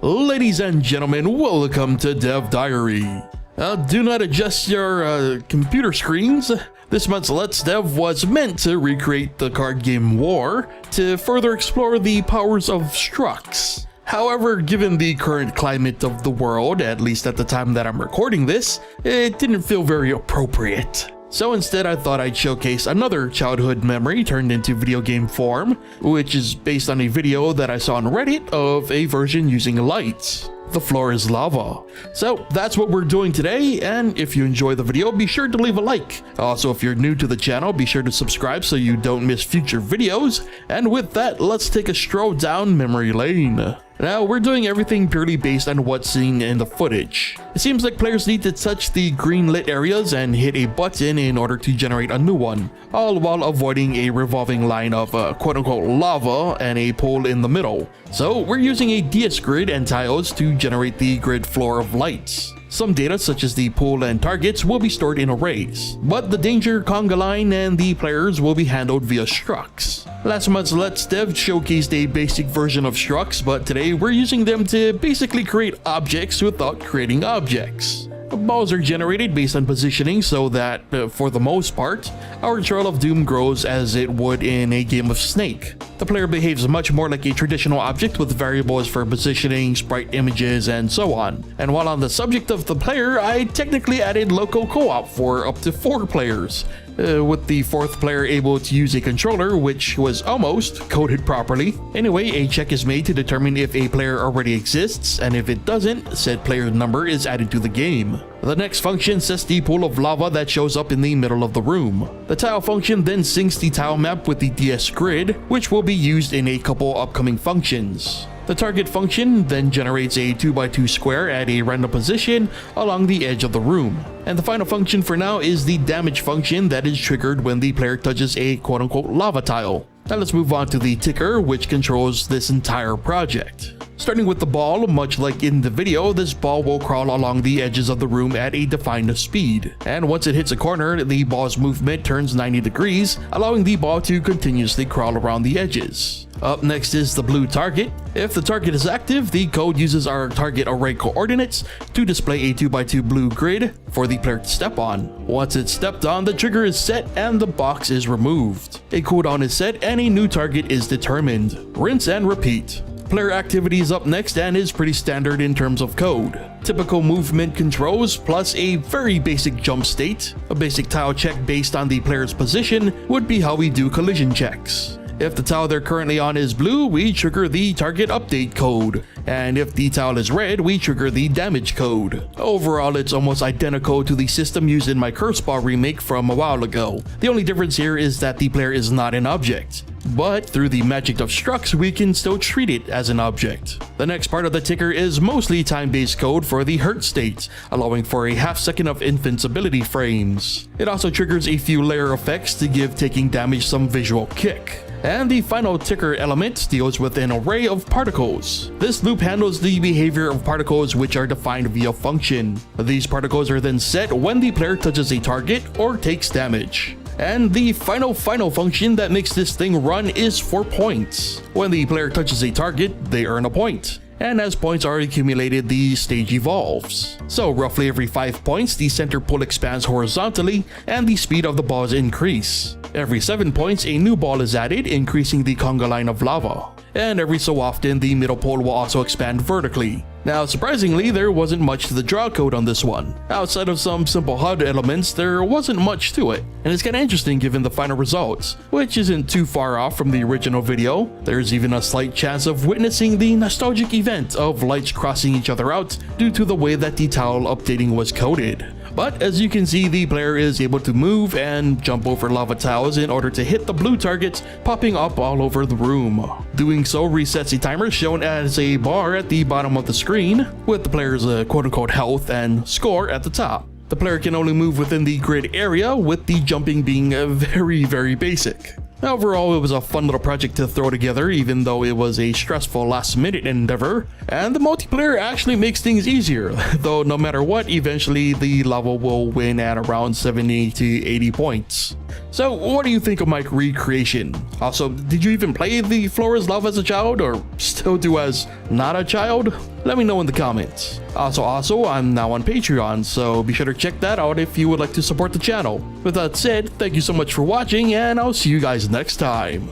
Ladies and gentlemen, welcome to Dev Diary. Do not adjust your computer screens. This month's Let's Dev was meant to recreate the card game War to further explore the powers of structs. However, given the current climate of the world, at least at the time that I'm recording this, it didn't feel very appropriate. So instead, I thought I'd showcase another childhood memory turned into video game form, which is based on a video that I saw on Reddit of a version using lights. The floor is lava. So that's what we're doing today, and if you enjoy the video, be sure to leave a like. Also, if you're new to the channel, be sure to subscribe so you don't miss future videos. And with that, let's take a stroll down memory lane. Now, we're doing everything purely based on what's seen in the footage. It seems like players need to touch the green lit areas and hit a button in order to generate a new one, all while avoiding a revolving line of quote-unquote lava and a pool in the middle. So we're using a DS grid and tiles to generate the grid floor of lights. Some data such as the pool and targets will be stored in arrays, but the danger, conga line, and the players will be handled via structs. Last month's Let's Dev showcased a basic version of structs, but today we're using them to basically create objects without creating objects. Balls are generated based on positioning so that, for the most part, our Trail of Doom grows as it would in a game of Snake. The player behaves much more like a traditional object with variables for positioning, sprite images, and so on. And while on the subject of the player, I technically added local co-op for up to 4 players. With the 4th player able to use a controller, which was almost coded properly. Anyway, a check is made to determine if a player already exists, and if it doesn't, said player number is added to the game. The next function sets the pool of lava that shows up in the middle of the room. The tile function then syncs the tile map with the DS grid, which will be used in a couple upcoming functions. The target function then generates a 2x2 square at a random position along the edge of the room. And the final function for now is the damage function that is triggered when the player touches a quote-unquote lava tile. Now let's move on to the ticker, which controls this entire project. Starting with the ball, much like in the video, this ball will crawl along the edges of the room at a defined speed. And once it hits a corner, the ball's movement turns 90 degrees, allowing the ball to continuously crawl around the edges. Up next is the blue target. If the target is active, the code uses our target array coordinates to display a 2x2 blue grid for the player to step on. Once it's stepped on, the trigger is set and the box is removed. A cooldown is set and a new target is determined. Rinse and repeat. Player activity is up next and is pretty standard in terms of code. Typical movement controls plus a very basic jump state. A basic tile check based on the player's position would be how we do collision checks. If the tile they're currently on is blue, we trigger the target update code. And if the tile is red, we trigger the damage code. Overall, it's almost identical to the system used in my Curse Ball remake from a while ago. The only difference here is that the player is not an object. But through the magic of structs, we can still treat it as an object. The next part of the ticker is mostly time-based code for the hurt state, allowing for a half-second of invincibility frames. It also triggers a few layer effects to give taking damage some visual kick. And the final ticker element deals with an array of particles. This loop handles the behavior of particles which are defined via function. These particles are then set when the player touches a target or takes damage. And the final function that makes this thing run is for points. When the player touches a target, they earn a point. And as points are accumulated, the stage evolves. So roughly every 5 points, the center pool expands horizontally and the speed of the balls increase. Every 7 points, a new ball is added, increasing the conga line of lava. And every so often, the middle pole will also expand vertically. Now, surprisingly, there wasn't much to the draw code on this one. Outside of some simple HUD elements, there wasn't much to it. And it's kinda interesting given the final results, which isn't too far off from the original video. There's even a slight chance of witnessing the nostalgic event of lights crossing each other out due to the way that the tile updating was coded. But as you can see, the player is able to move and jump over lava tiles in order to hit the blue targets popping up all over the room. Doing so resets a timer shown as a bar at the bottom of the screen, with the player's quote-unquote health and score at the top. The player can only move within the grid area, with the jumping being very basic. Overall, it was a fun little project to throw together, even though it was a stressful last-minute endeavor, and the multiplayer actually makes things easier, though no matter what, eventually the level will win at around 70 to 80 points. So what do you think of my recreation? Also, did you even play the Floor is Lava as a child, or still do as not a child? Let me know in the comments. Also, I'm now on Patreon, so be sure to check that out if you would like to support the channel. With that said, thank you so much for watching, and I'll see you guys next time.